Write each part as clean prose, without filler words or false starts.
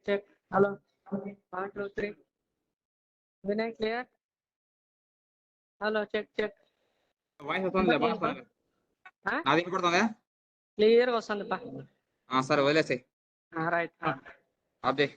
check. Hello. 1, 2, 3. Vinay, clear? Hello, check, check. Voice వస్తుందిలే బాగా వస్తుంది. నాది వినపడుతుందా? Clear గా వస్తుందిపా. సరే వదిలేసాయి. Right. ఆఫ్ చేయి.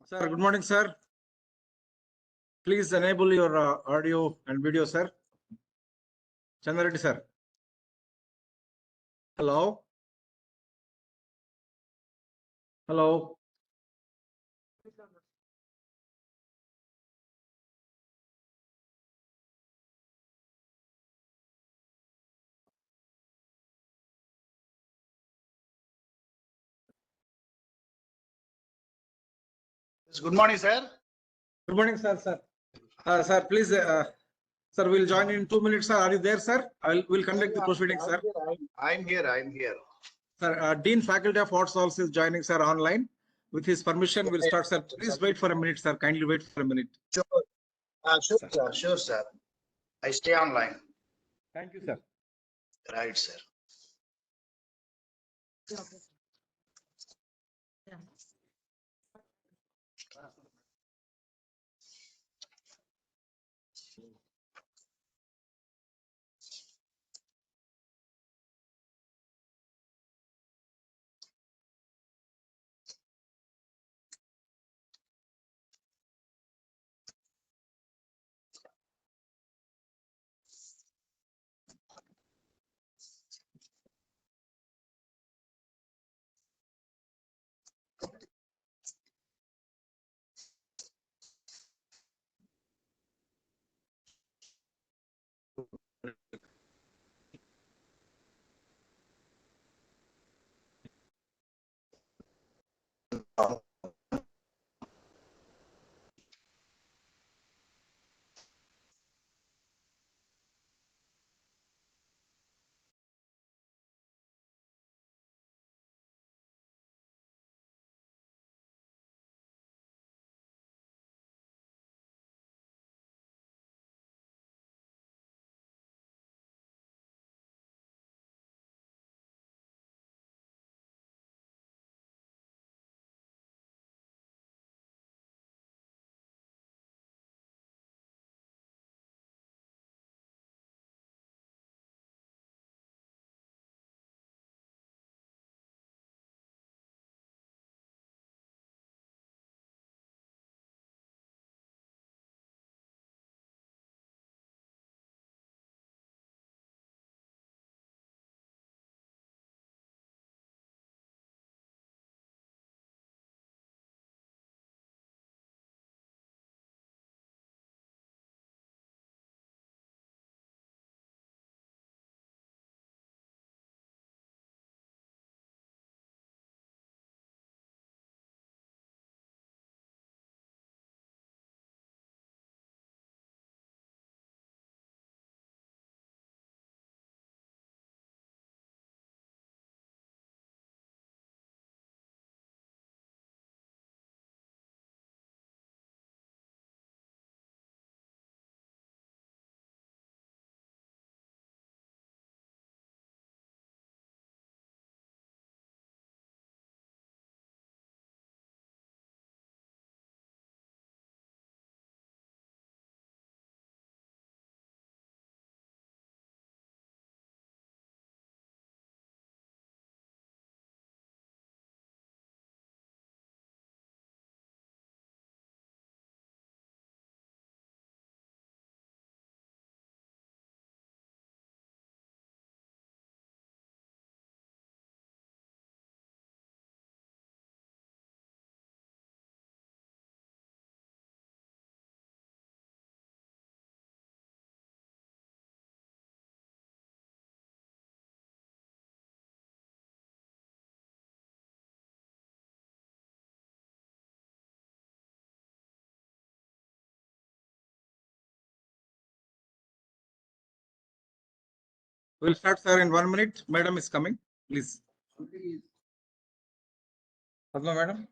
Sir, good morning, sir. Please enable your audio and video, sir. Chandareddy, sir. Hello. Hello. Good morning, sir. Good morning, sir. Sir, please, sir, we'll join in 2 minutes, sir. Are you there, sir? We'll conduct the proceedings, sir. I'm here. Sir, Dean Faculty of Arts also is joining, sir, online. With his permission, we'll start, sir. Please wait for a minute, sir. Kindly wait for a minute. Sure, sir. I stay online. Thank you, sir. Right, sir. We'll start, sir, in 1 minute. Madam is coming. Please. Padma, madam.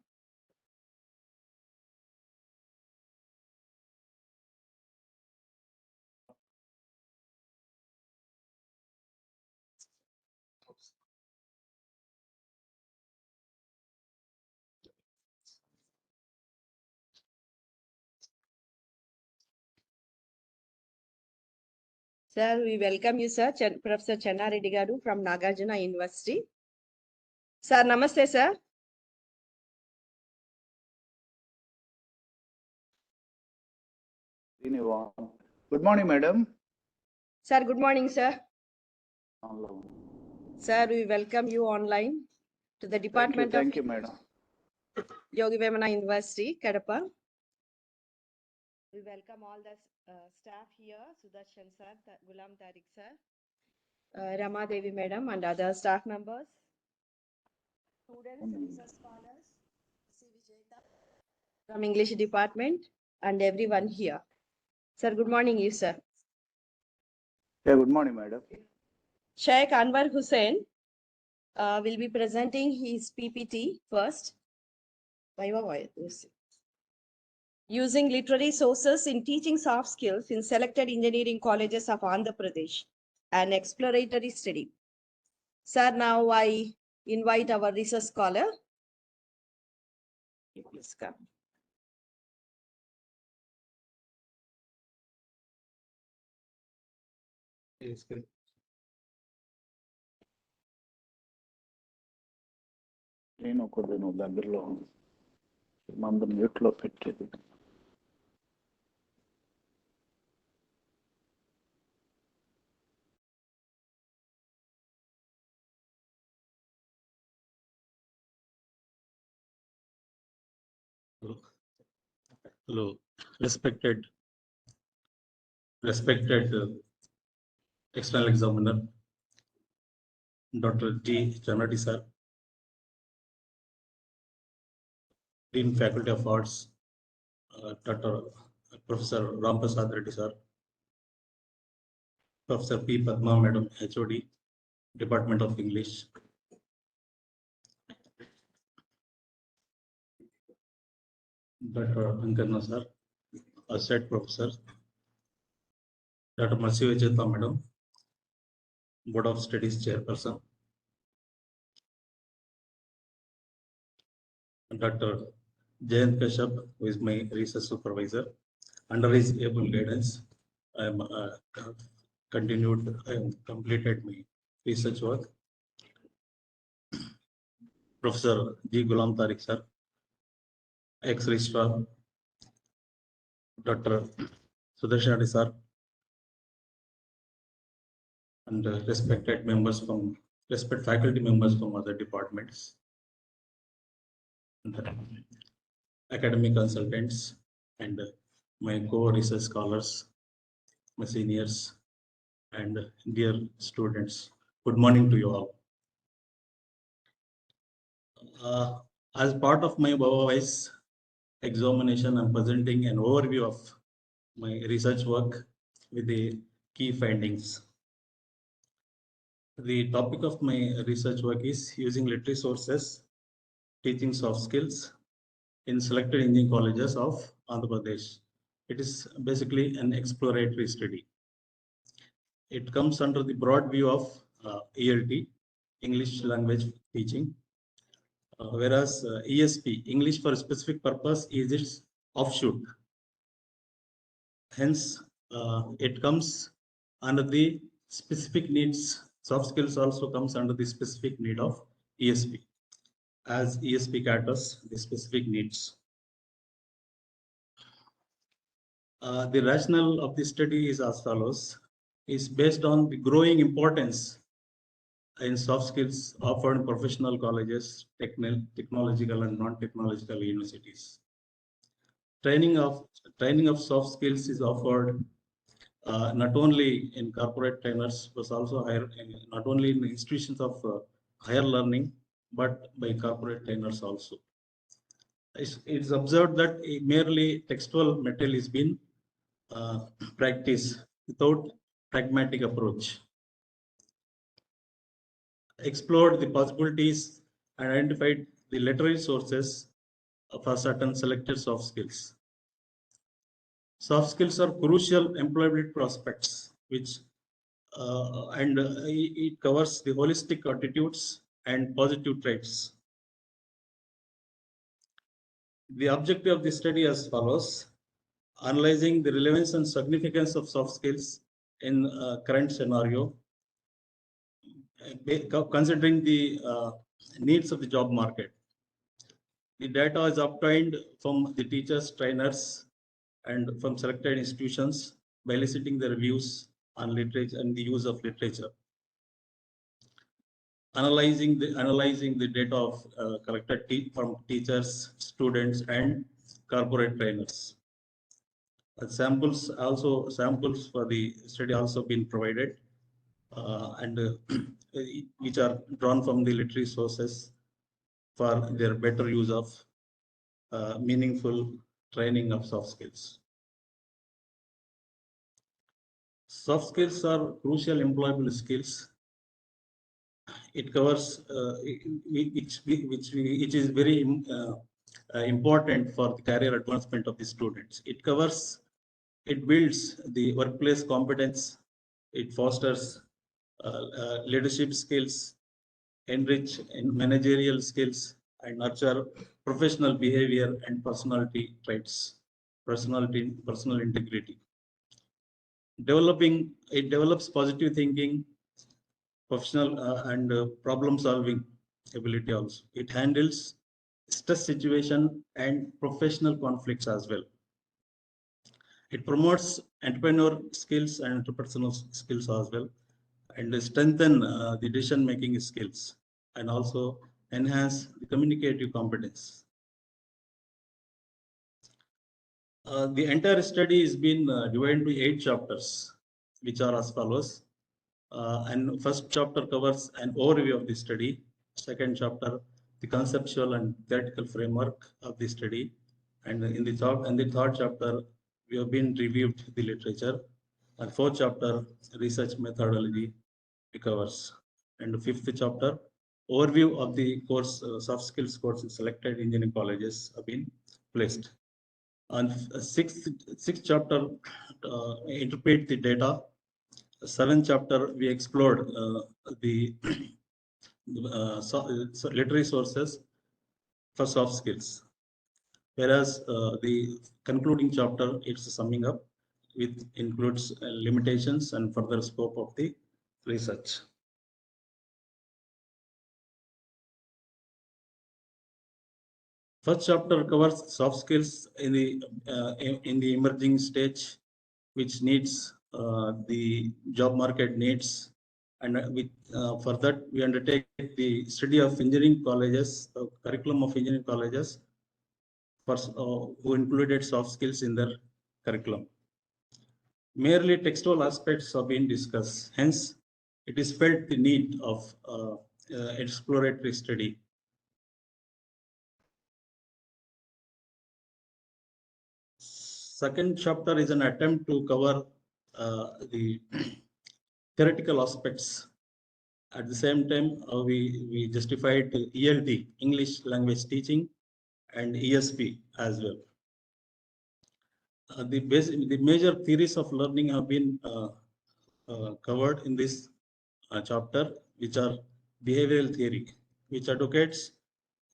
Sir, we welcome you, sir. Professor Channareddy Garu from Nagarjuna University. Sir, namaste, sir. anyone. Good morning, madam. Sir, good morning, sir. Hello. Sir, we welcome you online to the Department Thank you, of madam. Yogi Vemana University, Kadapa. We welcome all the staff here, Sudarshan sir, Gulam Tariq sir, Rama Devi madam and other staff members, students, research scholars, from English department and everyone here. Sir, good morning, you sir. Yeah, good morning, madam. Sheikh Anwar Hussain will be presenting his PPT first. Viva Voce. Using literary sources in teaching soft skills in selected engineering colleges of Andhra Pradesh, an exploratory study. Sir, now I invite our research scholar. Please come. నేను కొద్దిగా దగ్గరలో మందం మ్యూట్లో పెట్టేది. Hello, respected external examiner, Dr. G. Chanati sir, Dean Faculty of Arts, Dr. Professor Rampasad Reddy sir, Professor P. Padma Madam, HOD, Department of English, Dr. Ankarna sir, Associate Professor, Dr. Mercy Vijayata Madam, Board of Studies Chairperson, Dr. Jayant Kashyap, who is my research supervisor. Under his able guidance, I am completed my research work. Professor G. Gulam Tariq sir, ex-registrar, Dr. Sudarshan sir, and respected faculty members from other departments, and academic consultants, and my co-research scholars, my seniors, and dear students. Good morning to you all. As part of my Voce examination, I'm presenting an overview of my research work with the key findings. The topic of my research work is using literary sources, teaching soft skills in selected engineering colleges of Andhra Pradesh. It is basically an exploratory study. It comes under the broad view of ELT, English language teaching, whereas ESP, English for specific purpose, is its offshoot. Hence, it comes under the specific needs. Soft skills also comes under the specific need of ESP, as ESP caters the specific needs. The rationale of the study is as follows: is based on the growing importance in soft skills offered in professional colleges, technological and non-technological universities. Training of soft skills is offered not only in corporate trainers, but also not only in institutions of higher learning, but by corporate trainers also. It's observed that merely textual material is being practiced without pragmatic approach. Explored the possibilities and identified the literary sources for certain selected soft skills. Soft skills are crucial employability prospects, which it covers the holistic attitudes and positive traits. The objective of the study as follows: analyzing the relevance and significance of soft skills in current scenario, considering the needs of the job market. The data is obtained from the teachers, trainers, and from selected institutions by eliciting their views on literature and the use of literature. Analyzing the data of collected from teachers, students, and corporate trainers. Samples for the study also been provided, which are drawn from the literary sources for their better use of meaningful training of soft skills. Soft skills are crucial employable skills. It covers which is very important for the career advancement of the students. It builds the workplace competence. It fosters leadership skills, enrich in managerial skills, and nurture professional behavior and personality traits, personal integrity. It develops positive thinking, professional and problem solving ability also. It handles stress situation and professional conflicts as well. It promotes entrepreneur skills and interpersonal skills as well, and strengthen the decision making skills, and also enhance the communicative competence. The entire study has been divided into 8 chapters, which are as follows. And first chapter covers an overview of the study. Second chapter, the conceptual and theoretical framework of the study. And in the third chapter, we have been reviewed the literature. And fourth chapter, research methodology covers. And the fifth chapter, overview of the course, soft skills course in selected engineering colleges have been placed. And sixth chapter, interpret the data. Seventh chapter, we explored the literary sources for soft skills. Whereas the concluding chapter, it's summing up, which includes limitations and further scope of the research. First chapter covers soft skills in the emerging stage, which needs the job market needs, and for that we undertake the study of engineering colleges, curriculum of engineering colleges, who included soft skills in their curriculum. Merely textual aspects have been discussed. Hence, it is felt the need of exploratory study. Second chapter is an attempt to cover the theoretical aspects. At the same time, we justified ELT, English language teaching, and ESP as well. The major theories of learning have been covered in this chapter, which are behavioral theory, which advocates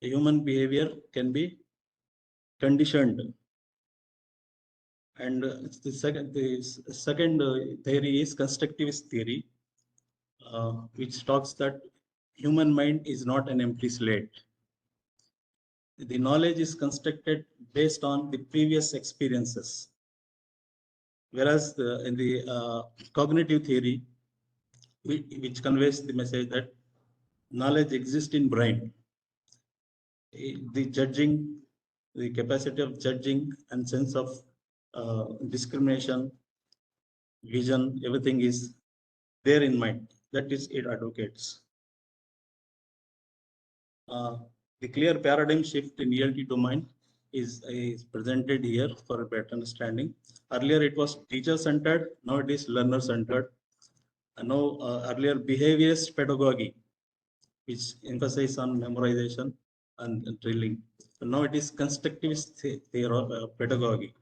human behavior can be conditioned. And the second theory is constructivist theory, which talks that human mind is not an empty slate. The knowledge is constructed based on the previous experiences. Whereas in the cognitive theory, which conveys the message that knowledge exists in brain. The judging, the capacity of judging and sense of discrimination, vision, everything is there in mind. That is, it advocates. The clear paradigm shift in ELT domain is presented here for a better understanding. Earlier it was teacher-centered, now it is learner-centered. Now earlier behaviorist pedagogy, which emphasizes on memorization and drilling. So now it is constructivist pedagogy.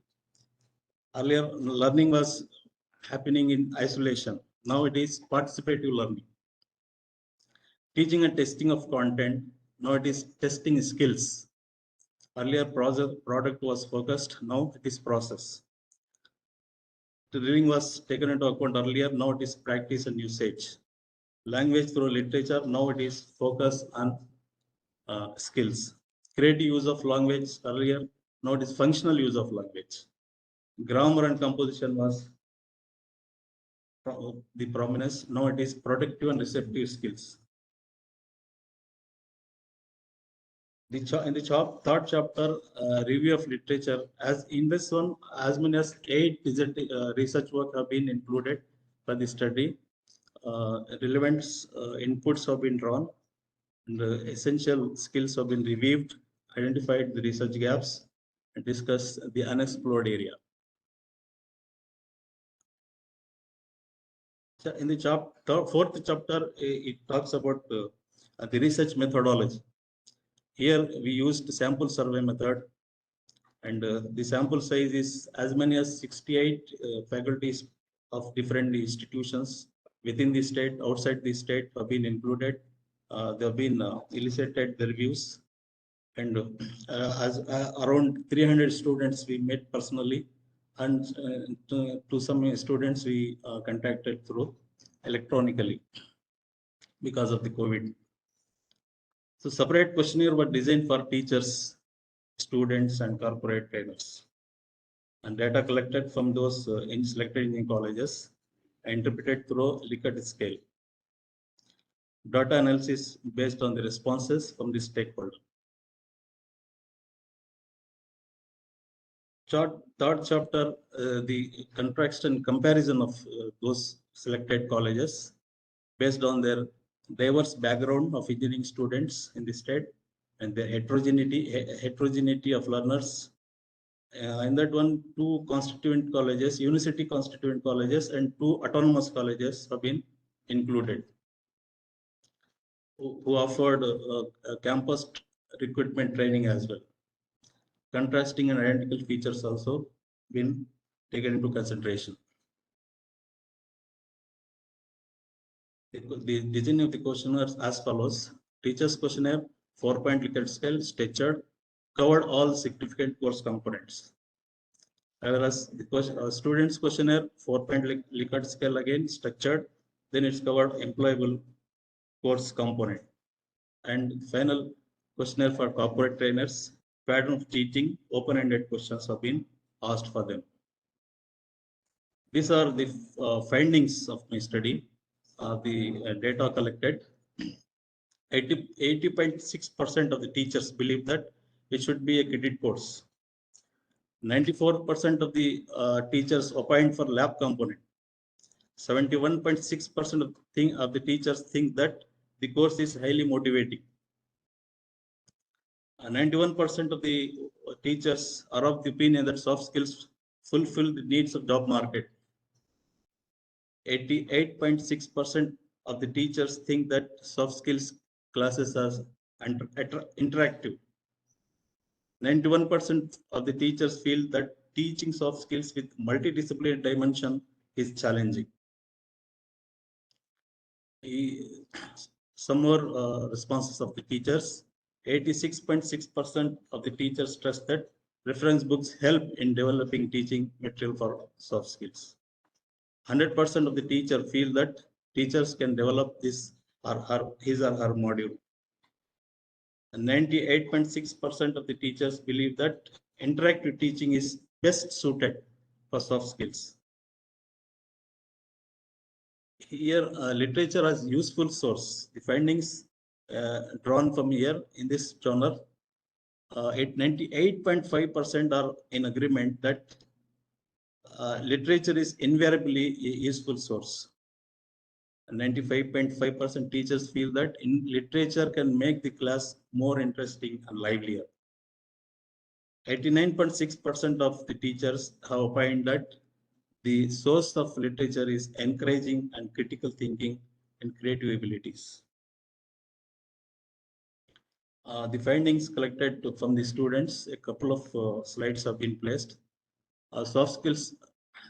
Earlier learning was happening in isolation. Now it is participative learning. Teaching and testing of content. Now it is testing skills. Earlier product was focused. Now it is process. The reading was taken into account earlier. Now it is practice and usage. Language through literature. Now it is focus on skills. Creative use of language earlier. Now it is functional use of language. grammar and composition was the prominence. Now it is productive and receptive skills. In the third chapter, review of literature, as in this one, as many as 8 research work have been included for the study. Relevant inputs have been drawn, and essential skills have been reviewed, identified the research gaps, and discussed the unexplored area. So in the fourth chapter, it talks about the research methodology. Here we used sample survey method, and the sample size is as many as 68 faculties of different institutions within the state, outside the state have been included. They have been elicited the reviews, and as around 300 students we met personally, and to some students we contacted through electronically because of the COVID. So separate questionnaire were designed for teachers, students, and corporate trainers. And data collected from those selected in colleges and interpreted through Likert scale. Data analysis based on the responses from the stakeholder. Third chapter, the contrast and comparison of those selected colleges based on their diverse background of engineering students in the state and their heterogeneity of learners. In that one, 2 constituent colleges, university constituent colleges, and 2 autonomous colleges have been included, who offered campus recruitment training as well. Contrasting and identical features also been taken into consideration. The design of the questionnaire as follows: teacher's questionnaire, 4-point Likert scale, structured, covered all significant course components. Whereas the student's questionnaire, 4-point Likert scale, again structured, then it's covered employable course component. And final questionnaire for corporate trainers, pattern of teaching, open-ended questions have been asked for them. These are the findings of my study. The data collected. 80.6% of the teachers believe that it should be a credit course. 94% of the teachers opined for lab component. 71.6% of the teachers think that the course is highly motivating. 91% of the teachers are of the opinion that soft skills fulfill the needs of job market. 88.6% of the teachers think that soft skills classes are interactive. 91% of the teachers feel that teaching soft skills with multidisciplinary dimension is challenging. Some more responses of the teachers. 86.6% of the teachers stress that reference books help in developing teaching material for soft skills. 100% of the teacher feel that teachers can develop his or her module. 98.6% of the teachers believe that interactive teaching is best suited for soft skills. Here, literature as useful source. The findings drawn from here in this journal, 98.5% are in agreement that literature is invariably a useful source. 95.5% teachers feel that literature can make the class more interesting and livelier. 89.6% of the teachers have opined that the source of literature is encouraging and critical thinking and creative abilities. The findings collected from the students, a couple of slides have been placed. Soft skills,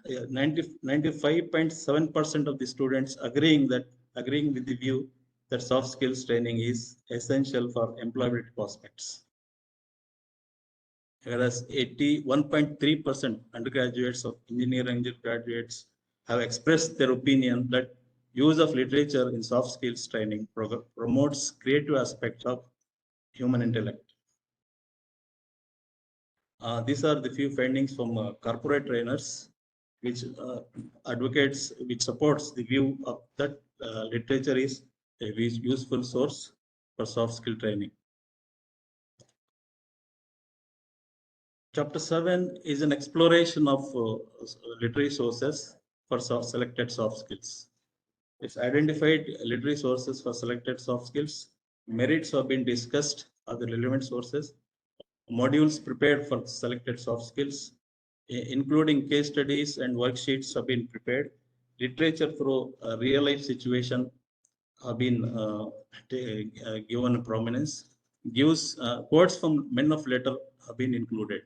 95.7% of the students agreeing with the view that soft skills training is essential for employability prospects. Whereas 81.3% undergraduates of engineering graduates have expressed their opinion that use of literature in soft skills training promotes creative aspects of human intellect. These are the few findings from corporate trainers, which which supports the view of that literature is a useful source for soft skill training. Chapter 7 is an exploration of literary sources for selected soft skills. It's identified literary sources for selected soft skills. Merits have been discussed are the relevant sources. Modules prepared for selected soft skills, including case studies and worksheets have been prepared. Literature through a real life situation have been given prominence. Quotes from men of letter have been included.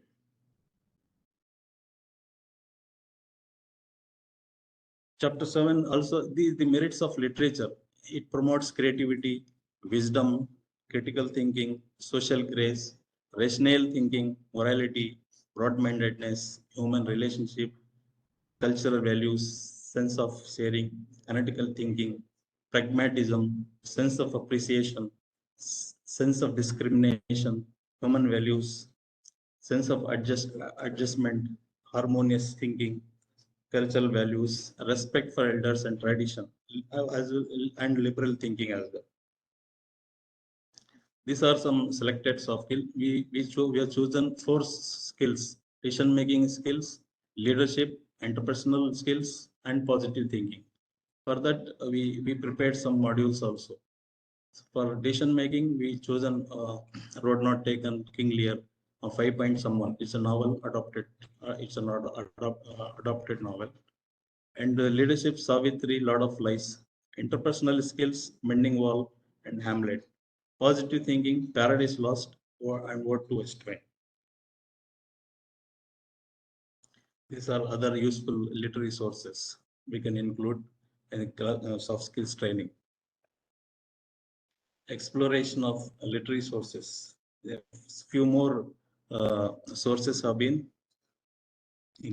Chapter 7 also the merits of literature. It promotes creativity, wisdom, critical thinking, social grace, rational thinking, morality, broad-mindedness, human relationship, cultural values, sense of sharing, analytical thinking, pragmatism, sense of appreciation, sense of discrimination, human values, sense of adjustment, harmonious thinking, cultural values, respect for elders and tradition, and liberal thinking as well. These are some selected soft skills. We have chosen 4 skills: decision-making skills, leadership, interpersonal skills, and positive thinking. For that, we prepared some modules also. For decision-making, we chosen Road Not Taken, King Lear, a 5-point someone. It's a novel adopted. It's an adopted novel. And leadership, Savitri, Lord of Lies. Interpersonal skills, Mending Wall, and Hamlet. Positive thinking, Paradise Lost, and Word to Westway. These are other useful literary sources we can include in soft skills training. Exploration of literary sources. A few more sources have been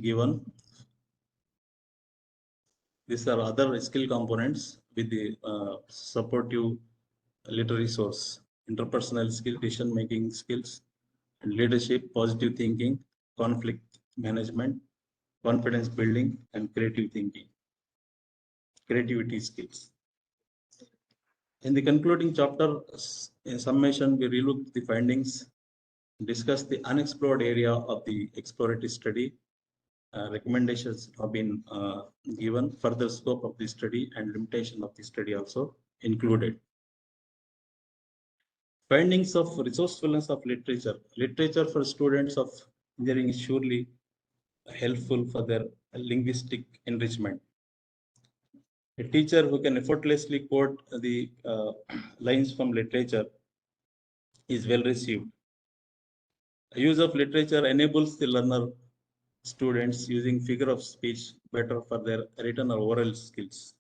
given. These are other skill components with the supportive literary source: interpersonal skill, decision-making skills, leadership, positive thinking, conflict management, confidence building, and creative thinking, creativity skills. In the concluding chapter, in summation, we relooked the findings, discussed the unexplored area of the exploratory study. Recommendations have been given, further scope of the study and limitation of the study also included. Findings of resourcefulness of literature. Literature for students of engineering is surely helpful for their linguistic enrichment. A teacher who can effortlessly quote the lines from literature is well received. Use of literature enables the learner students using figure of speech better for their written or oral skills.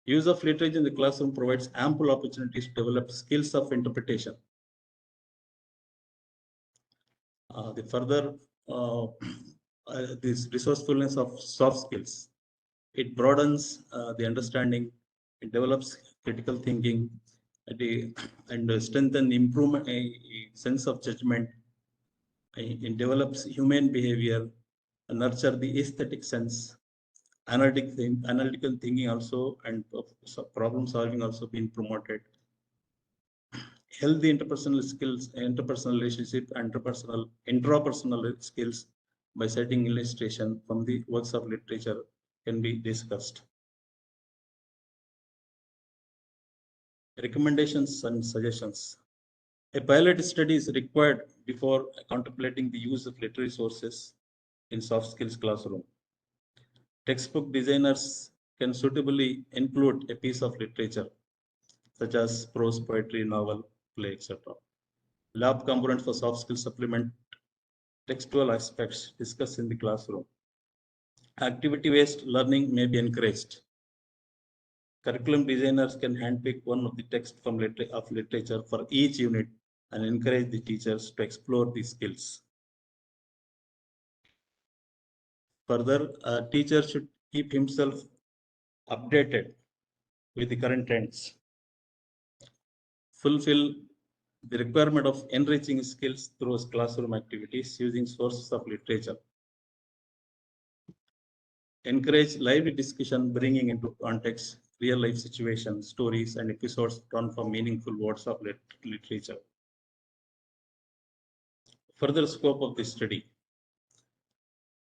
Use of literature in the classroom provides ample opportunities to develop skills of interpretation. The further this resourcefulness of soft skills. It broadens the understanding. It develops critical thinking, and strengthen improvement a sense of judgment. It develops human behavior, nurture the aesthetic sense, analytical thinking also, and problem solving also being promoted. Healthy interpersonal skills, interpersonal relationship, intrapersonal skills by setting illustration from the works of literature can be discussed. Recommendations and suggestions. A pilot study is required before contemplating the use of literary sources in soft skills classroom. Textbook designers can suitably include a piece of literature, such as prose, poetry, novel, play, etc. Lab components for soft skills supplement textual aspects discussed in the classroom. Activity-based learning may be encouraged. Curriculum designers can handpick one of the text from literature for each unit and encourage the teachers to explore these skills. Further, a teacher should keep himself updated with the current trends. Fulfill The requirement of enriching skills through classroom activities using sources of literature. Encourage lively discussion, bringing into context real life situations, stories, and episodes drawn from meaningful words of literature. Further scope of the study.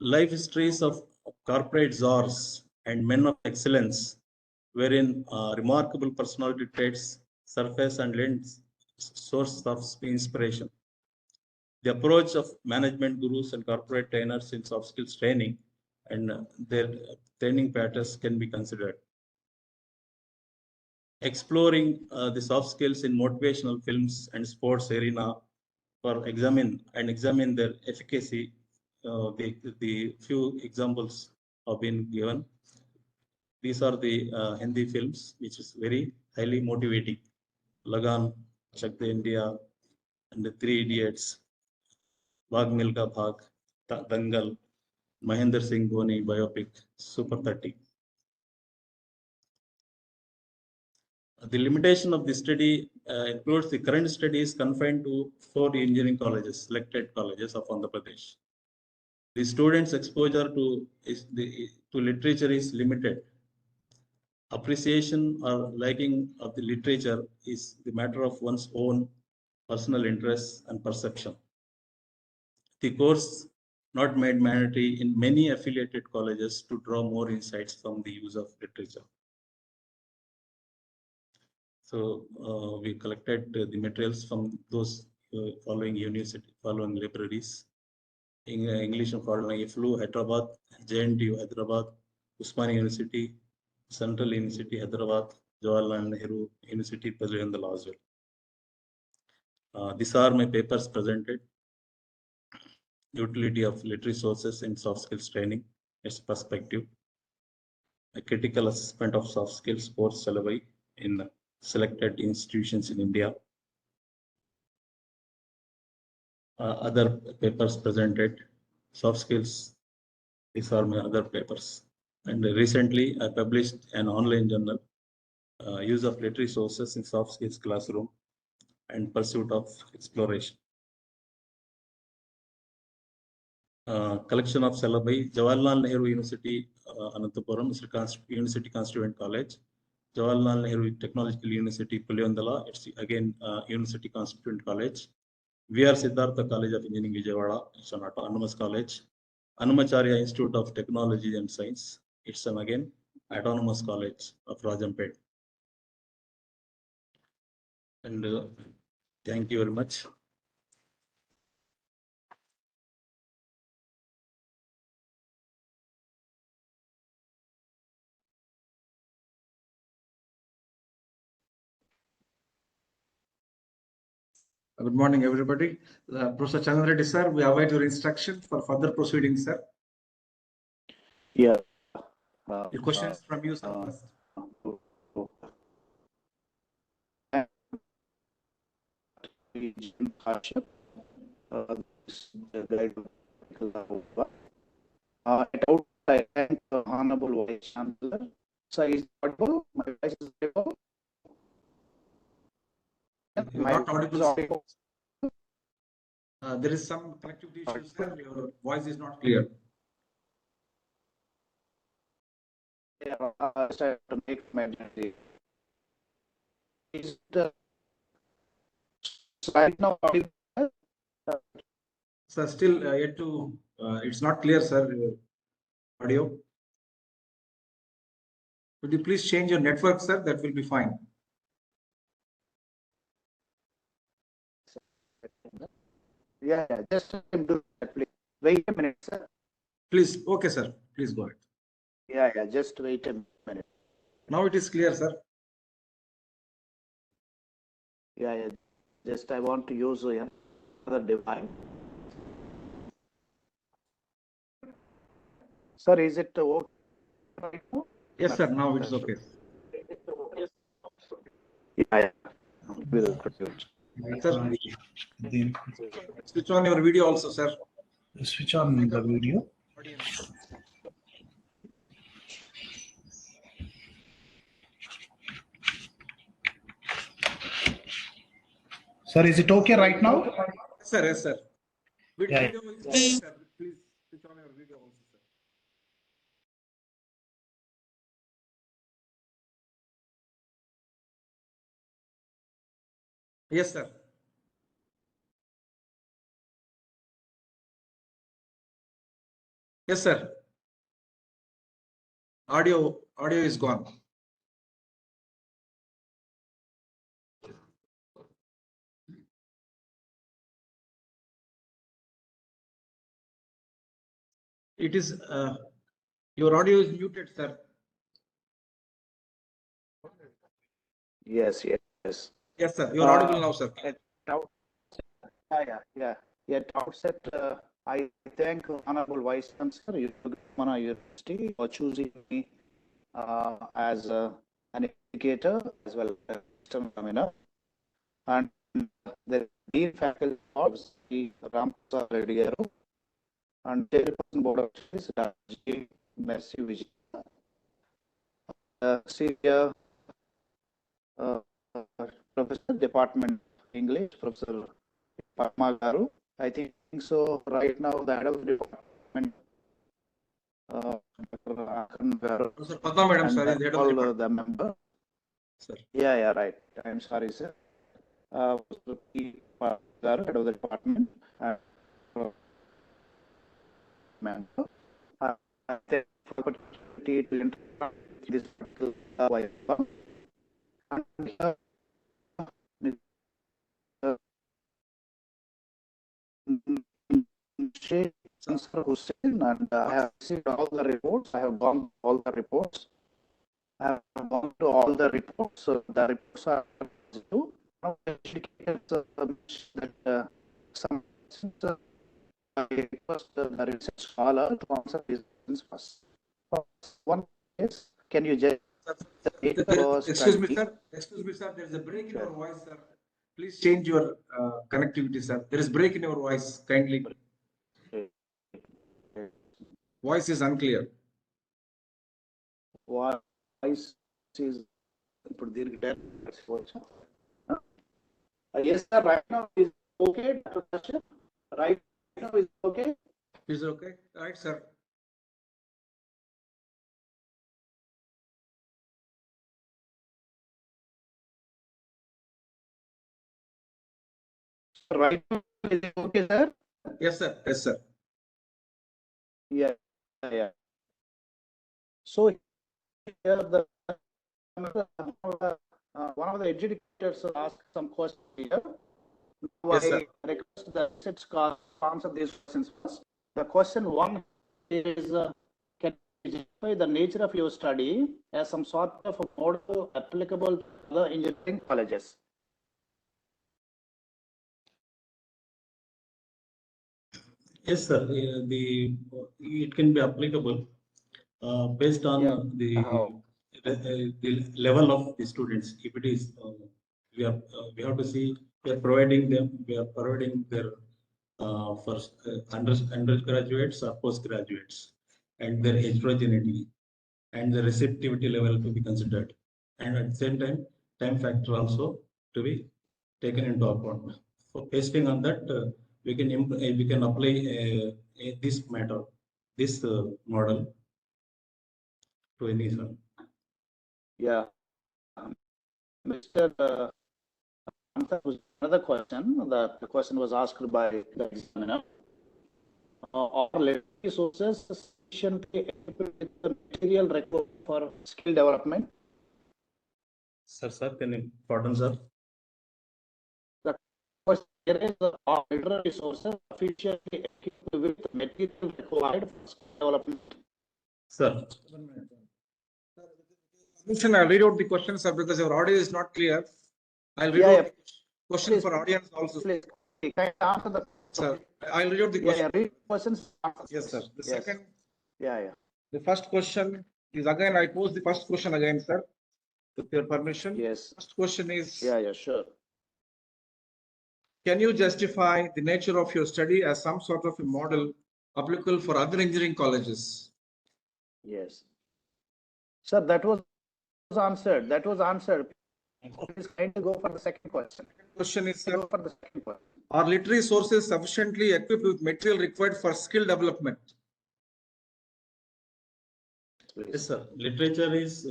Life histories of corporate czars and men of excellence, wherein remarkable personality traits surface and lend source of inspiration. The approach of management gurus and corporate trainers in soft skills training and their training patterns can be considered. Exploring the soft skills in motivational films and sports arena for examine their efficacy. The few examples have been given. These are the Hindi films, which is very highly motivating. Lagan, Chak De India, and the Three Idiots, Bhag Milka Bhag, Dangal, Mahendra Singh Dhoni biopic, Super 30. The limitation of the study includes the current study is confined to 4 engineering colleges, selected colleges of Andhra Pradesh. The students' exposure to literature is limited. Appreciation or liking of the literature is the matter of one's own personal interests and perception. The course not made mandatory in many affiliated colleges to draw more insights from the use of literature. So we collected the materials from those following libraries. In English and following IFLU, Hyderabad, JNTU, Hyderabad, Usmania University, Central University, Hyderabad, Jawaharlal Nehru University, President as well. These are my papers presented. Utility of literary sources in soft skills training, its perspective. A critical assessment of soft skills course syllabi in selected institutions in India. Other papers presented, soft skills. These are my other papers. And recently, I published an online journal, use of literary sources in soft skills classroom and pursuit of exploration. Collection of syllabi, Jawaharlal Nehru University, Anantapuram, University Constituent College, Jawaharlal Nehru Technological University, Puliondala, it's again University Constituent College, VR Siddhartha College of Engineering, Vijayawada, it's an autonomous college, Anumacharya Institute of Technology and Science, it's an again autonomous college of Rajampet. And thank you very much. Good morning, everybody. Professor Chandra Reddy, sir, we await your instruction for further proceedings, sir. Yeah. Your questions from you, sir. First. I thank the Honorable Vice Chancellor. So is audible? My voice is audible? You're not audible. There is some connectivity issues, sir. Your voice is not clear. Yeah, I start to make my identity. Is the slide now audible? Sir, still yet to, it's not clear, sir, your audio. Could you please change your network, sir? That will be fine. Yeah, just do that, please. Wait a minute, sir. Please, okay, sir. Please go ahead. Yeah, just wait a minute. Now it is clear, sir. Yeah, just I want to use another device. Sir, is it okay right now? Yes, sir. Now it's okay. Yeah. Will produce. Sir, switch on your video also, sir. Switch on the video. Sir, is it okay right now? Yes, sir. Yes, sir. Yeah. Video is on, sir. Please switch on your video also, sir. Yes, sir. Yes, sir. Audio is gone. It is, your audio is muted, sir. Yes, yes. Yes, sir. You're audible now, sir. At out- At outset, I thank Honorable Vice Chancellor, Mana University, for choosing me as an educator as well as external examiner. And the Dean Faculty of Ramprasad Reddy and Chairperson Board of Trustees, Raji Mercy Vijay. Senior Professor, Department English, Professor Padma Garu. I think so. Right now, the head of the department, Dr. Akran Garu, Sir, Padma Madam, and sir, is the head of all the department. the member. Sir. Yeah, right. I'm sorry, sir. Professor P. Garu, head of the department, and member. I thank for the opportunity to interact with this Viva. Ansar Hussain, and I have received all the reports. I have gone all the reports. I have gone to all the reports. So the reports are due. Now, that some I request the research scholar to answer these questions first. One is, can you just Excuse me, sir. Excuse me, sir. There is a break in your voice, sir. Please change your connectivity, sir. There is break in your voice. Kindly. Voice is unclear. voice is yes, sir. Right now is okay. Right now is okay. Is it okay? Right, sir. Right now is it okay, sir? Yes, sir. Yes, sir. Yeah. So here the one of the educators asked some questions here. Yes, sir. I request the research scholar to answer these questions first. The question one is, can you justify the nature of your study as some sort of a model applicable to other engineering colleges? Yes, sir. It can be applicable based on Yeah. the level of the students. If it is, we have to see we are providing their first undergraduates or postgraduates and their heterogeneity and the receptivity level to be considered, and at the same time factor also to be taken into account. So basing on that, we can apply this model to any sir. Yeah. Mr. Ansar was another question. The question was asked by the examiner. Are literacy sources sufficiently equipped with the material required for skill development? Sir, can you pardon, sir? The question here is, are literary sources sufficiently equipped with the material required for skill development? Sir. I'll read out the question, sir, because your audio is not clear. I'll read out the question Please, for audience also. Please, can I answer the Sir, I'll read out the question. read questions. Yes, sir. The second, Yeah. the first question is again, I pose the first question again, sir, with your permission. Yes. First question is, Yeah, sure. can you justify the nature of your study as some sort of a model applicable for other engineering colleges? Yes. Sir, that was answered. Please kindly go for the second question. Question is, sir, Go for the second question. are literary sources sufficiently equipped with material required for skill development? Yes, sir. Literature is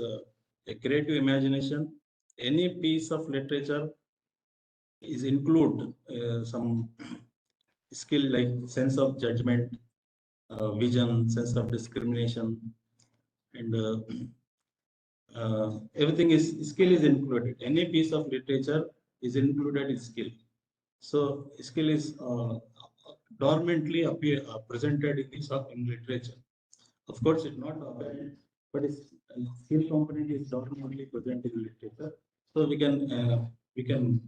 a creative imagination. Any piece of literature is include some skill like sense of judgment, vision, sense of discrimination, and everything is skill is included. Any piece of literature is included in skill. So skill is dormantly presented in this in literature. Of course, it's not apparent, but its skill component is dormantly present in literature. So we can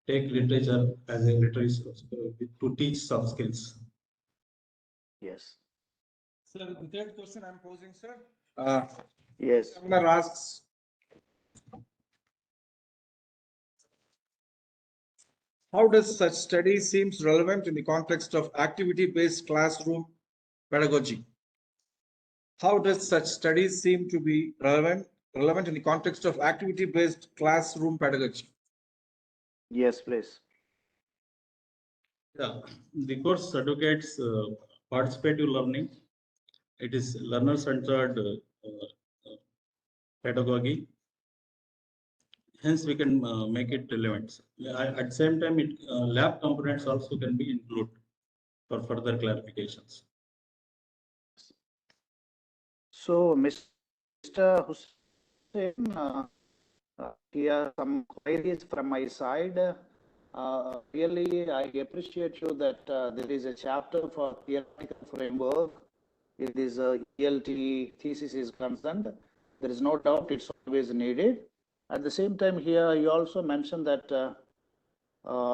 take literature as a literary source to teach soft skills. Yes. Sir, the third question I'm posing, sir. Yes. Examiner asks, how does such study seems relevant in the context of activity-based classroom pedagogy? How does such studies seem to be relevant in the context of activity-based classroom pedagogy? Yes, please. Yeah, the course advocates participative learning. It is learner-centered pedagogy. Hence, we can make it relevant. At the same time, lab components also can be included for further clarifications. So, Mr. Hussain, here some queries from my side. Really, I appreciate you that there is a chapter for theoretical framework. It is ELT thesis is concerned. There is no doubt it's always needed. At the same time, here you also mentioned that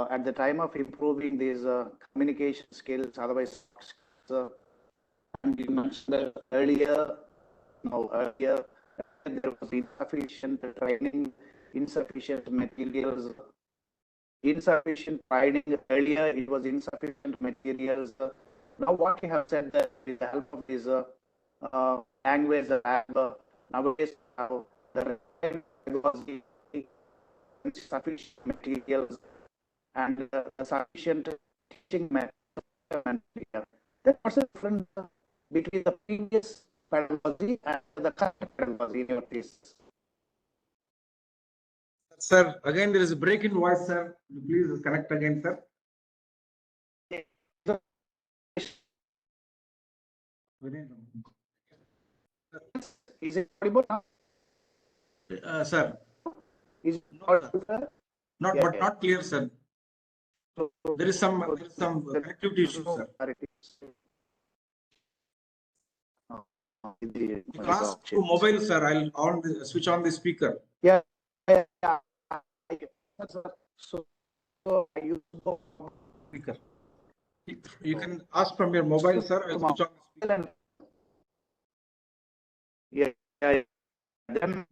at the time of improving these communication skills, otherwise, and you mentioned that earlier, earlier there was insufficient training, insufficient materials, insufficient training. Earlier, it was insufficient materials. Now, what you have said that with the help of this language lab, nowadays the sufficient materials and sufficient teaching material. Then what's the difference between the previous pedagogy and the current pedagogy in your thesis? Sir, again, there is a break in voice, sir. Please connect again, sir. Is it audible now? Sir, Is it audible, sir? not, Yeah, but yeah. not clear, sir. So, There is some connectivity issues, sir. You can ask to mobile, sir. I'll switch on the speaker. Yeah. So you Speaker. You can ask from your mobile, sir. I'll switch on the speaker. yeah. Then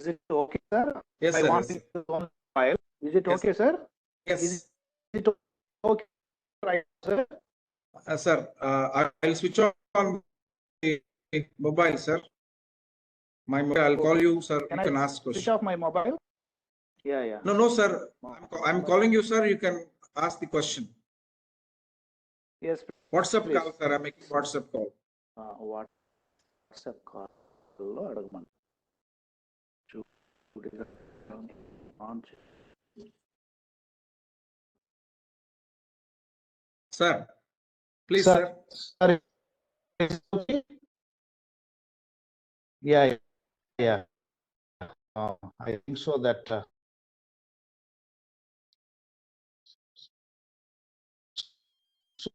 is it okay, sir? Yes, I sir. want Yes, it to on file. Is it Yes. okay, sir? Yes. Is it okay, right, sir? Sir, I'll switch on the mobile, sir. My mobile, I'll call you, sir. You can ask Switch question. off my mobile? Yeah. No, sir. I'm calling you, sir. You can ask the question. Yes, WhatsApp please. call, sir. I'm making WhatsApp call. WhatsApp call. Sir, please, sir. Sorry. Okay. Yeah. I think so that so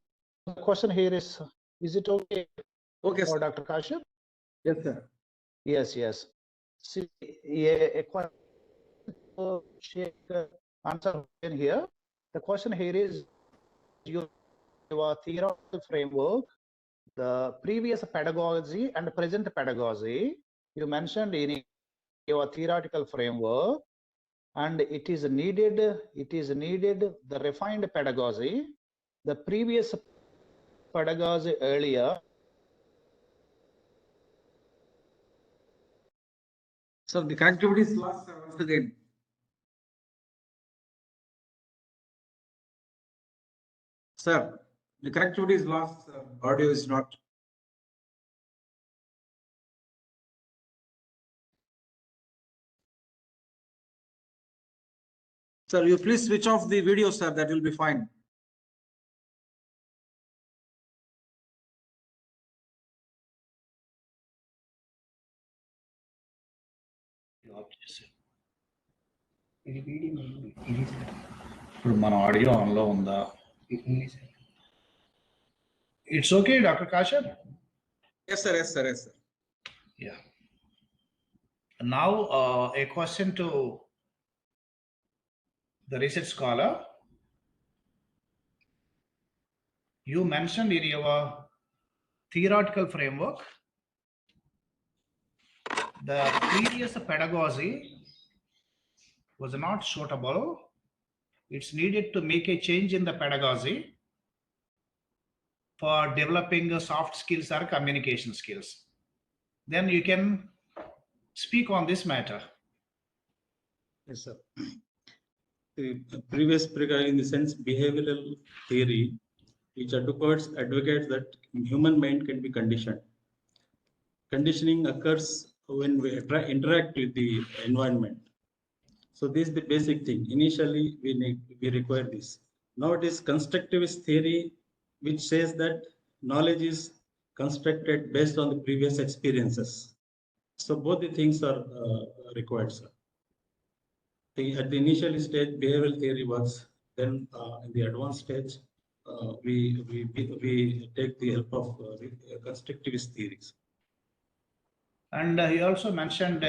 the question here is it okay Okay, for sir. Dr. Kashyap? Yes, sir. Yes. See, a question answer in here. The question here is your theoretical framework, the previous pedagogy and present pedagogy. You mentioned in your theoretical framework, and it is needed the refined pedagogy, the previous pedagogy earlier. So the connectivity is lost, sir, once again. Sir, the connectivity is lost. Audio is not. Sir, you please switch off the video, sir. That will be fine. ఇప్పుడు మన audio ఆన్లో ఉందా? It's okay, Dr. Kashar? Yes, sir. Yes, sir. Yes, sir. Yeah. Now, a question to the research scholar. You mentioned in your theoretical framework the previous pedagogy was not suitable. It's needed to make a change in the pedagogy for developing soft skills or communication skills. Then you can speak on this matter. Yes, sir. The previous in the sense behavioral theory, which advocates that human mind can be conditioned. Conditioning occurs when we interact with the environment. So this is the basic thing. Initially, we require this. Now it is constructivist theory, which says that knowledge is constructed based on the previous experiences. So both the things are required, sir. At the initial stage, behavioral theory works. Then in the advanced stage, we take the help of constructivist theories. And he also mentioned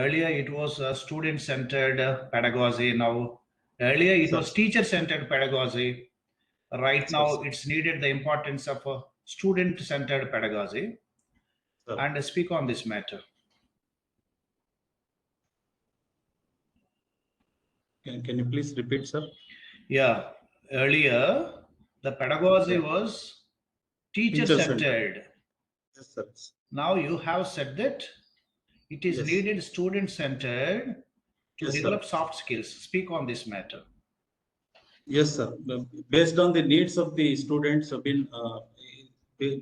earlier it was student-centered pedagogy. Now, earlier it was teacher-centered pedagogy. Right now, it's needed the importance of student-centered pedagogy. And speak on this matter. Can you please repeat, sir? Yeah, earlier the pedagogy was teacher-centered. Yes, sir. Now you have said that it is needed student-centered to develop soft skills. Speak on this matter. Yes, sir. Based on the needs of the students,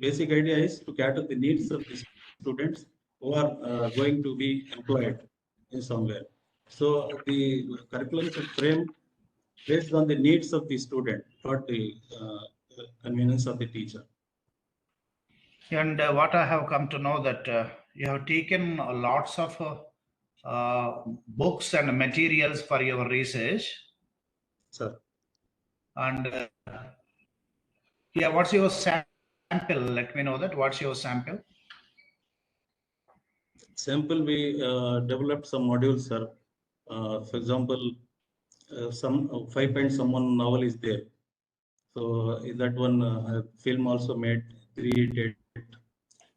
basic idea is to cater the needs of the students who are going to be employed in somewhere. So the curriculum is framed based on the needs of the student, not the convenience of the teacher. And what I have come to know that you have taken lots of books and materials for your research. Sir. And yeah, what's your sample? Let me know that. What's your sample? Sample, we developed some modules, sir. For example, some 5-point-someone novel is there. So in that one, film also made 3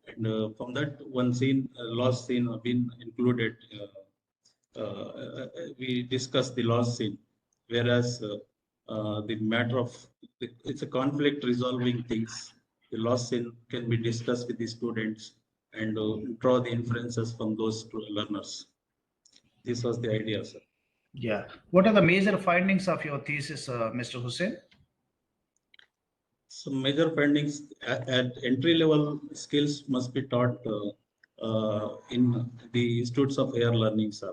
and from that one scene, lost scene have been included. We discussed the lost scene, whereas the matter of it's a conflict resolving things. The lost scene can be discussed with the students and draw the inferences from those learners. This was the idea, sir. Yeah. What are the major findings of your thesis, Mr. Hussain? Some major findings at entry-level skills must be taught in the institutes of higher learning, sir.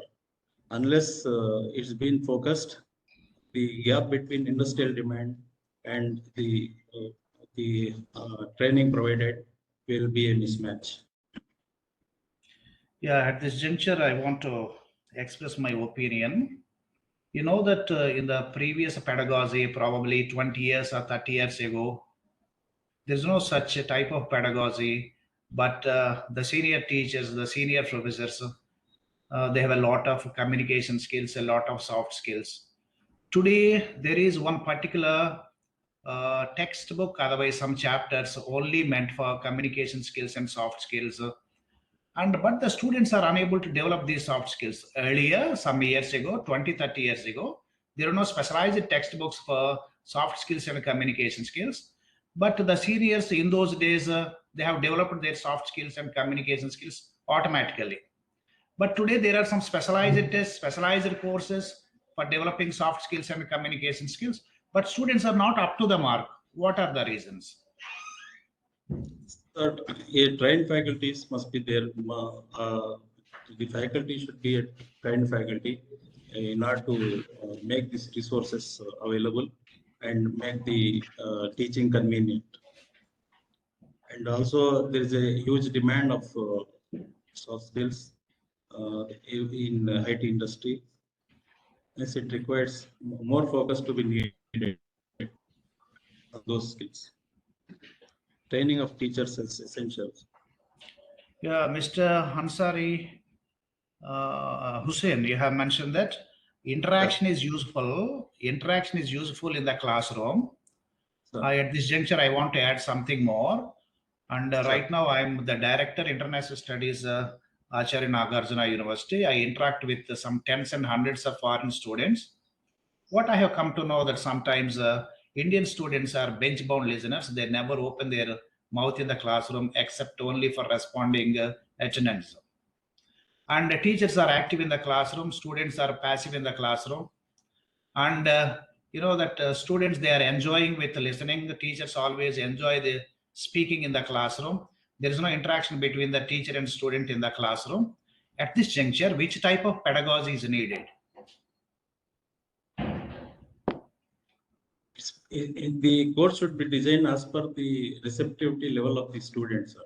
Unless it's been focused, the gap between industrial demand and the training provided will be a mismatch. Yeah, at this juncture, I want to express my opinion. You know that in the previous pedagogy, probably 20 years or 30 years ago, there's no such a type of pedagogy, but the senior teachers, the senior professors, they have a lot of communication skills, a lot of soft skills. Today, there is one particular textbook, otherwise some chapters only meant for communication skills and soft skills. But the students are unable to develop these soft skills. Earlier, some years ago, 20, 30 years ago, there are no specialized textbooks for soft skills and communication skills. But the seniors in those days, they have developed their soft skills and communication skills automatically. But today there are some specialized tests, specialized courses for developing soft skills and communication skills, but students are not up to the mark. What are the reasons? Third, a trained faculties must be there. The faculty should be a trained faculty in order to make these resources available and make the teaching convenient. And also, there is a huge demand of soft skills in IT industry. As it requires more focus to be needed on those skills. Training of teachers is essential. Yeah, Mr. Ansari, Hussain, you have mentioned that interaction is useful. Interaction is useful in the classroom. At this juncture, I want to add something more. And right now, I'm the director, international studies, Acharya Nagarjuna University. I interact with some tens and hundreds of foreign students. What I have come to know that sometimes Indian students are bench-bound listeners. They never open their mouth in the classroom except only for responding attendance. And the teachers are active in the classroom. Students are passive in the classroom. And you know that students, they are enjoying with listening. The teachers always enjoy the speaking in the classroom. There is no interaction between the teacher and student in the classroom. At this juncture, which type of pedagogy is needed? The course should be designed as per the receptivity level of the students,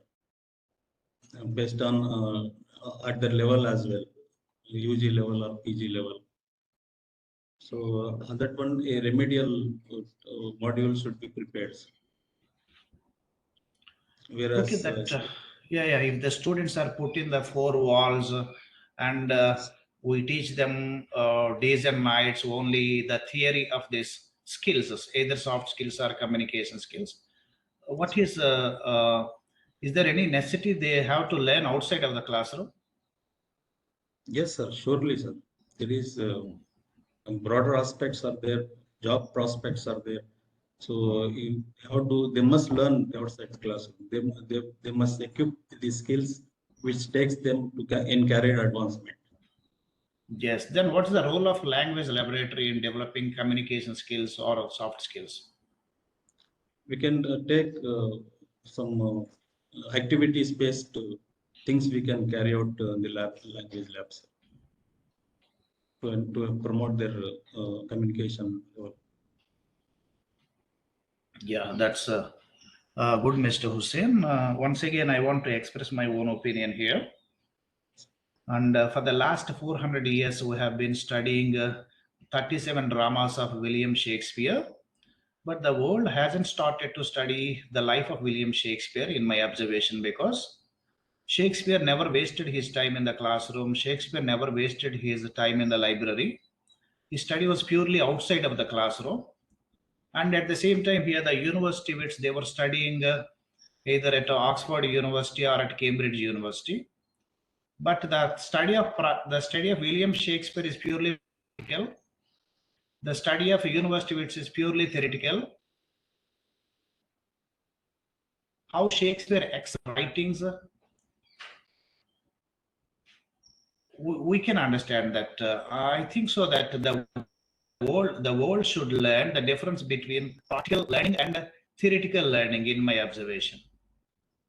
based on at their level as well, UG level or PG level. So on that one, a remedial module should be prepared. Whereas, Okay, that yeah, if the students are put in the four walls and we teach them days and nights only the theory of these skills, either soft skills or communication skills, what is there any necessity they have to learn outside of the classroom? yes, sir, surely, sir. There is broader aspects are there, job prospects are there. So they must learn outside the classroom. They must equip the skills which takes them to in career advancement. Yes. Then what is the role of language laboratory in developing communication skills or soft skills? We can take some activities based things we can carry out in the language labs to promote their communication. Yeah, that's good, Mr. Hussain. Once again, I want to express my own opinion here. And for the last 400 years, we have been studying 37 dramas of William Shakespeare. But the world hasn't started to study the life of William Shakespeare, in my observation, because Shakespeare never wasted his time in the classroom. Shakespeare never wasted his time in the library. His study was purely outside of the classroom. And at the same time, here the university which they were studying either at Oxford University or at Cambridge University. But the study of William Shakespeare is purely theoretical. The study of a university which is purely theoretical. How Shakespeare writings, we can understand that. I think so that the world should learn the difference between practical learning and theoretical learning, in my observation.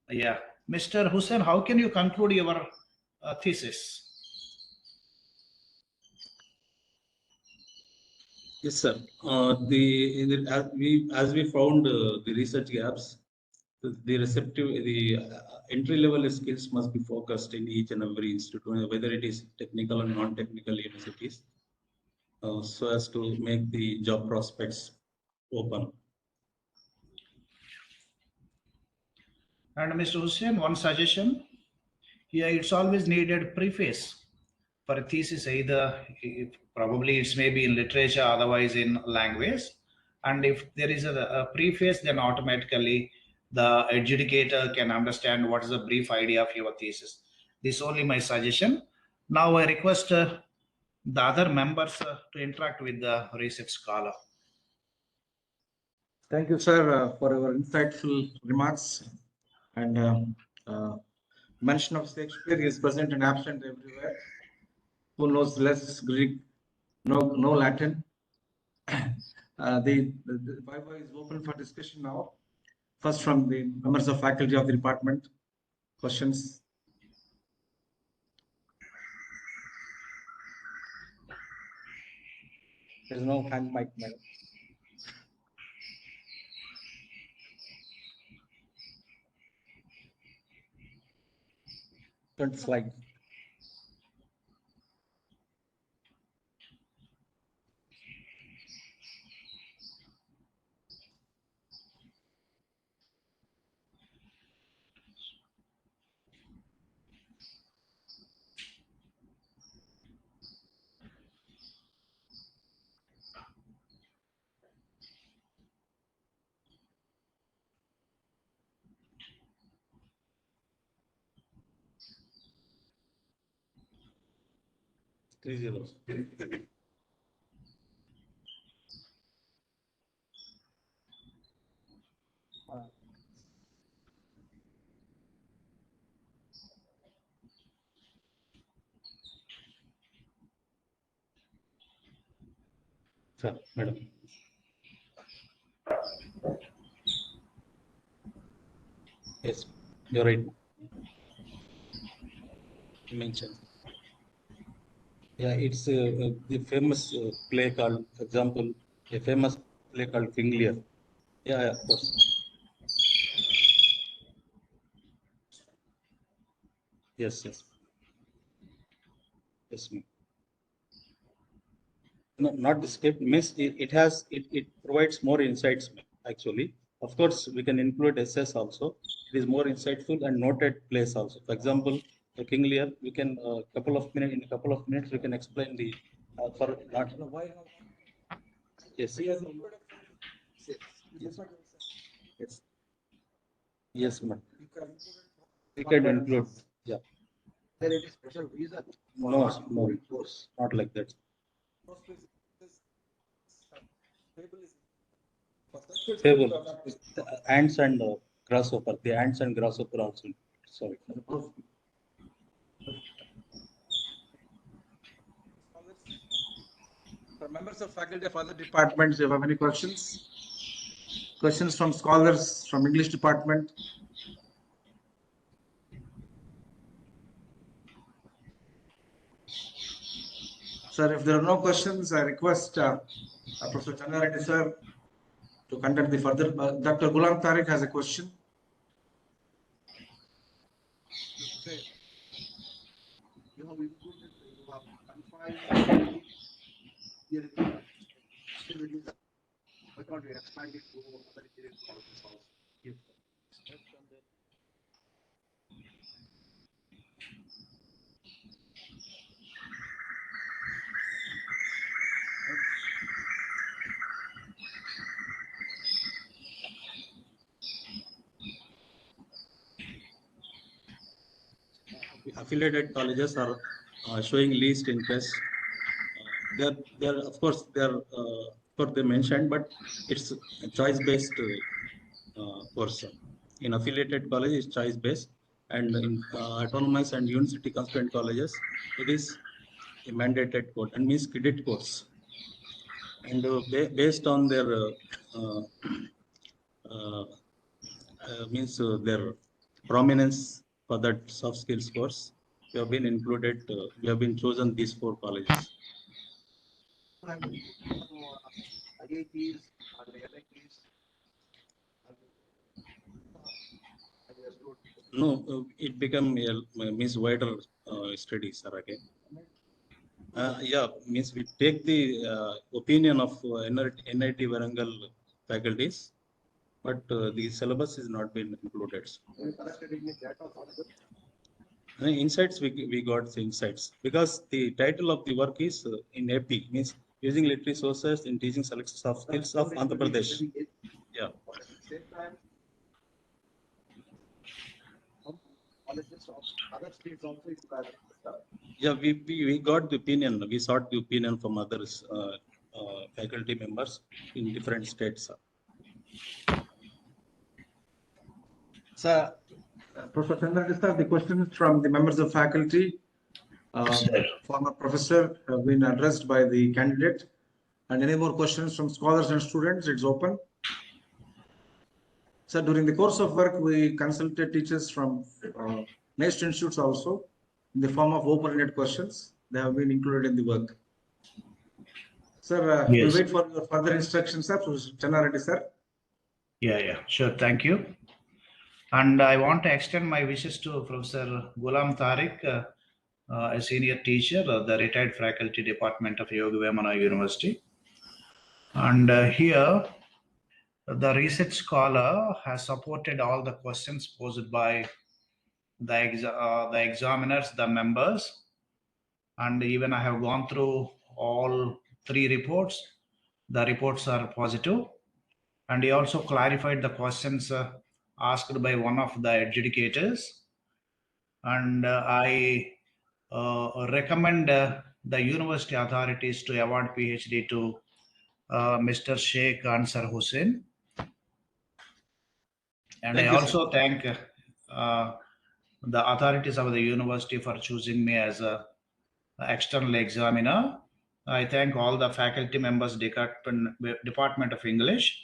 Yeah, Mr. Hussain, how can you conclude your thesis? Yes, sir. As we found the research gaps, the entry level skills must be focused in each and every institute, whether it is technical or non-technical universities, so as to make the job prospects open. And Mr. Hussain, one suggestion. Here, it's always needed preface for a thesis, either probably it's maybe in literature, otherwise in language. And if there is a preface, then automatically the adjudicator can understand what is the brief idea of your thesis. This is only my suggestion. Now I request the other members to interact with the research scholar. Thank you, sir, for your insightful remarks. And mention of Shakespeare is present and absent everywhere. Who knows less Greek, no Latin. The Viva is open for discussion now. First from the members of faculty of the department. Questions? There is no hand mic, madam. Third slide. Three zeros. Sir, madam. Yes, you're right. You mentioned. Yeah, it's the famous play called, for example, a famous play called King Lear. Yeah, of course. Yes, yes. Yes, ma'am. No, not the script. Means it provides more insights actually. Of course, we can include essays also. It is more insightful and noted plays also. For example, the King Lear, we can couple of minutes in a couple of minutes we can explain the for not. Yes. Yes. Yes, ma'am. We can include. Yeah. No, no, not like that. Fable. The ants and grasshopper. The ants and grasshopper also. Sorry. For members of faculty of other departments, do you have any questions? Questions from scholars from English department? Sir, if there are no questions, I request Professor Channareddy sir to conduct the further. Dr. Ghulam Tariq has a question. You have included, you have confined why can't you expand it to other engineering colleges also? Affiliated colleges are showing least interest. They're of course they're what they mentioned, but it's a choice-based course. In affiliated college, it's choice-based, and in autonomous and university constrained colleges, it is a mandated course and means credit course. And based on their means their prominence for that soft skills course, we have been included. We have been chosen these 4 colleges. IITs and the LITs. No, it become means wider studies, sir, again. Yeah, means we take the opinion of NIT Warangal faculties, but the syllabus is not been included. Insights, we got the insights because the title of the work is in AP, means using literary sources in teaching selected soft skills of Andhra Pradesh. Yeah. Other states also. Yeah, we got the opinion. We sought the opinion from others faculty members in different states. Sir, Professor Channareddy sir, the questions from the members of faculty, former professor, have been addressed by the candidate. And any more questions from scholars and students? It's open. So during the course of work, we consulted teachers from next institutes also in the form of open-ended questions. They have been included in the work. Sir, Yes. we wait for your further instructions, sir. Channareddy, sir. Yeah, sure. Thank you. And I want to extend my wishes to Professor Ghulam Tariq, a senior teacher of the retired faculty department of Yoga Vemana University. And here, the research scholar has supported all the questions posed by the examiners, the members, and even I have gone through all 3 reports. The reports are positive, and he also clarified the questions asked by one of the adjudicators. And I recommend the university authorities to award PhD to Mr. Sheikh Ansar Hussain. And Thank I you, also thank the authorities of the university for choosing me as a external examiner. I thank all the faculty members, Department of English.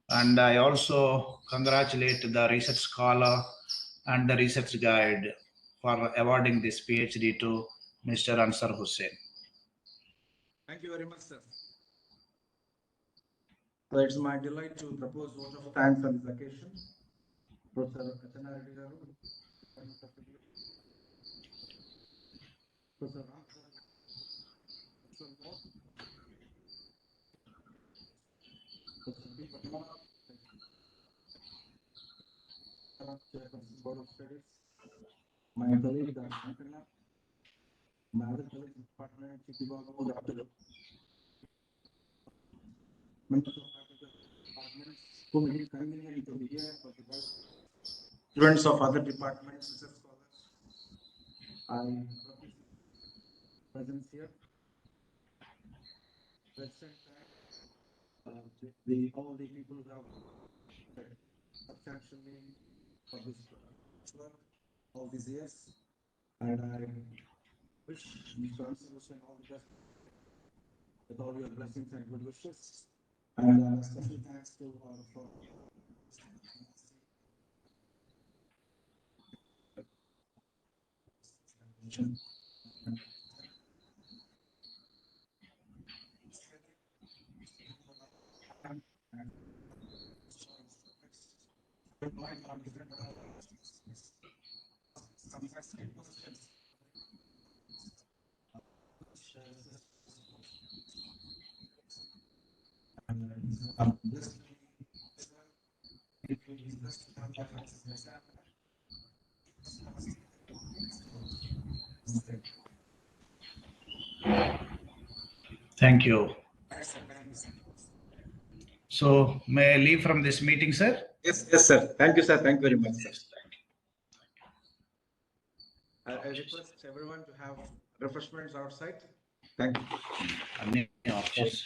And I also congratulate the research scholar and the research guide for awarding this PhD to Mr. Ansar Hussain. Thank you very much, sir. So it's my delight to propose vote of thanks on this occasion. Professor Channareddy garu, Professor Ansar, Professor Viva, Board of Studies, my colleague Dr. Ankana, my other colleagues in department, Chikibabu, Dr. Members of faculty departments who may be convenient to be here for the work. Students of other departments, research scholars, I presence here. Present all the people who have substantially for this work all these years, and I wish Mr. Ansar Hussain all the best with all your blessings and good wishes. And special thanks to our Thank you. So may I leave from this meeting, sir? Yes, sir. Thank you, sir. Thank you very much, sir. I request everyone to have refreshments outside. Thank you. Of course.